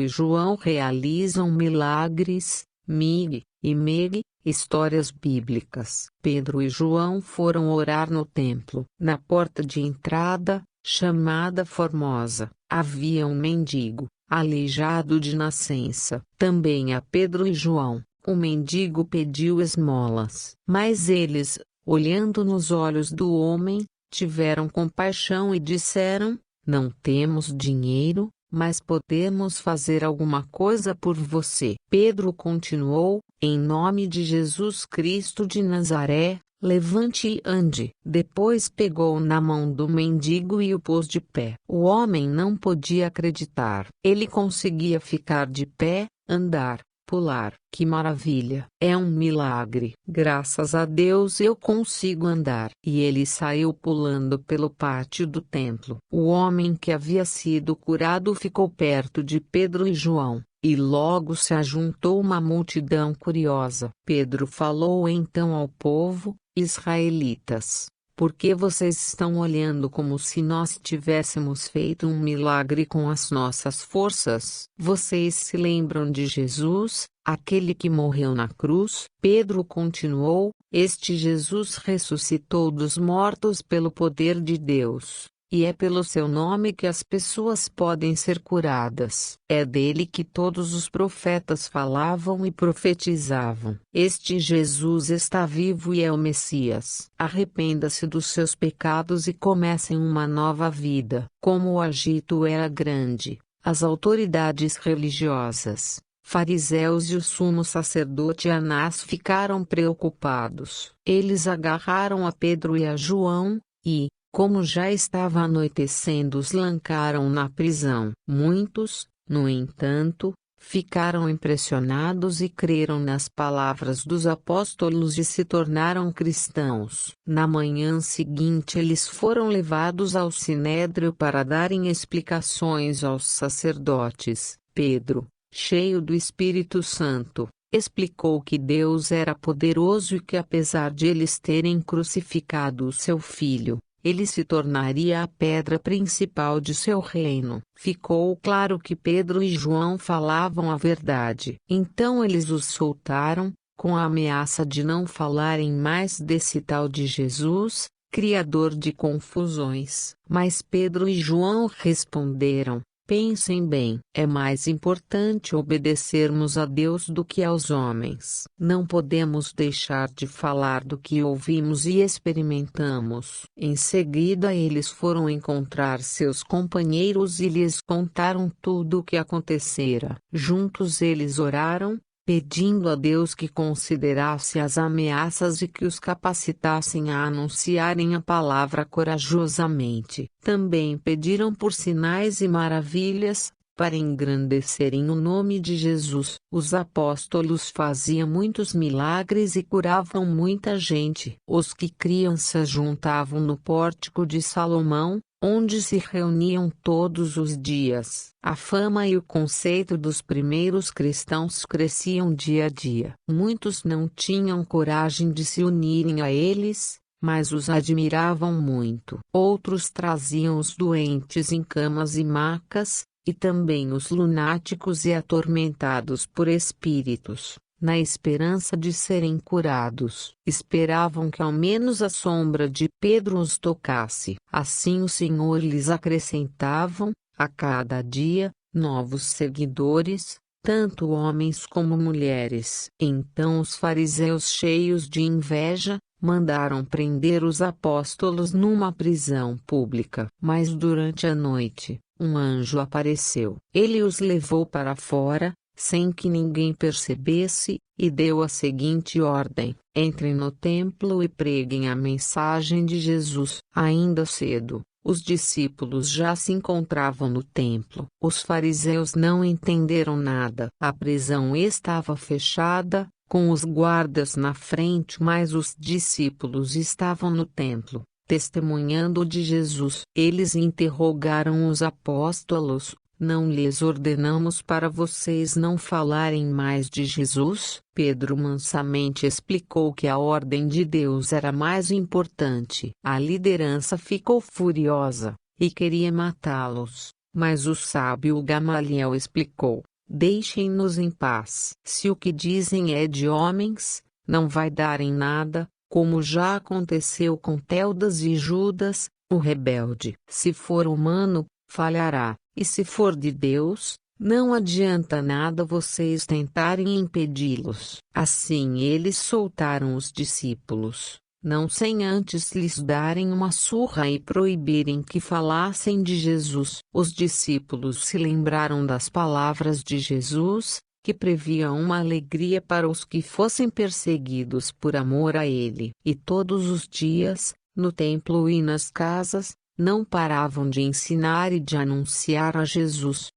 e João realizam milagres, mig e meg, histórias bíblicas. Pedro e João foram orar no templo. Na porta de entrada, chamada Formosa, havia um mendigo, aleijado de nascença. Também a Pedro e João, o mendigo pediu esmolas. Mas eles, olhando nos olhos do homem, tiveram compaixão e disseram: não temos dinheiro, mas podemos fazer alguma coisa por você. Pedro continuou: em nome de Jesus Cristo de Nazaré, levante e ande. Depois pegou na mão do mendigo e o pôs de pé. O homem não podia acreditar. Ele conseguia ficar de pé, andar, pular. Que maravilha! É um milagre. Graças a Deus eu consigo andar. E ele saiu pulando pelo pátio do templo. O homem que havia sido curado ficou perto de Pedro e João, e logo se ajuntou uma multidão curiosa. Pedro falou então ao povo: israelitas, por que vocês estão olhando como se nós tivéssemos feito um milagre com as nossas forças? Vocês se lembram de Jesus, aquele que morreu na cruz? Pedro continuou: este Jesus ressuscitou dos mortos pelo poder de Deus. E é pelo seu nome que as pessoas podem ser curadas. É dele que todos os profetas falavam e profetizavam. Este Jesus está vivo e é o Messias. Arrependa-se dos seus pecados e comecem uma nova vida. Como o agito era grande, as autoridades religiosas, fariseus e o sumo sacerdote Anás ficaram preocupados. Eles agarraram a Pedro e a João, e, como já estava anoitecendo, os lançaram na prisão. Muitos, no entanto, ficaram impressionados e creram nas palavras dos apóstolos e se tornaram cristãos. Na manhã seguinte eles foram levados ao sinédrio para darem explicações aos sacerdotes. Pedro, cheio do Espírito Santo, explicou que Deus era poderoso e que apesar de eles terem crucificado o seu filho, ele se tornaria a pedra principal de seu reino. Ficou claro que Pedro e João falavam a verdade. Então eles os soltaram, com a ameaça de não falarem mais desse tal de Jesus, criador de confusões. Mas Pedro e João responderam: pensem bem, é mais importante obedecermos a Deus do que aos homens. Não podemos deixar de falar do que ouvimos e experimentamos. Em seguida eles foram encontrar seus companheiros e lhes contaram tudo o que acontecera. Juntos eles oraram, pedindo a Deus que considerasse as ameaças e que os capacitassem a anunciarem a palavra corajosamente. Também pediram por sinais e maravilhas, para engrandecerem o nome de Jesus. Os apóstolos faziam muitos milagres e curavam muita gente. Os que criam se juntavam no pórtico de Salomão, onde se reuniam todos os dias. A fama e o conceito dos primeiros cristãos cresciam dia a dia. Muitos não tinham coragem de se unirem a eles, mas os admiravam muito. Outros traziam os doentes em camas e macas, e também os lunáticos e atormentados por espíritos, na esperança de serem curados. Esperavam que ao menos a sombra de Pedro os tocasse. Assim o Senhor lhes acrescentavam, a cada dia, novos seguidores, tanto homens como mulheres. Então os fariseus, cheios de inveja, mandaram prender os apóstolos numa prisão pública. Mas durante a noite, um anjo apareceu. Ele os levou para fora, sem que ninguém percebesse, e deu a seguinte ordem: entrem no templo e preguem a mensagem de Jesus. Ainda cedo, os discípulos já se encontravam no templo. Os fariseus não entenderam nada. A prisão estava fechada, com os guardas na frente, mas os discípulos estavam no templo, testemunhando de Jesus. Eles interrogaram os apóstolos: não lhes ordenamos para vocês não falarem mais de Jesus? Pedro mansamente explicou que a ordem de Deus era mais importante. A liderança ficou furiosa, e queria matá-los, mas o sábio Gamaliel explicou: deixem-nos em paz. Se o que dizem é de homens, não vai dar em nada, como já aconteceu com Teudas e Judas, o rebelde. Se for humano, falhará, e se for de Deus, não adianta nada vocês tentarem impedi-los. Assim eles soltaram os discípulos, não sem antes lhes darem uma surra e proibirem que falassem de Jesus. Os discípulos se lembraram das palavras de Jesus, que previam uma alegria para os que fossem perseguidos por amor a ele. E todos os dias, no templo e nas casas, não paravam de ensinar e de anunciar a Jesus.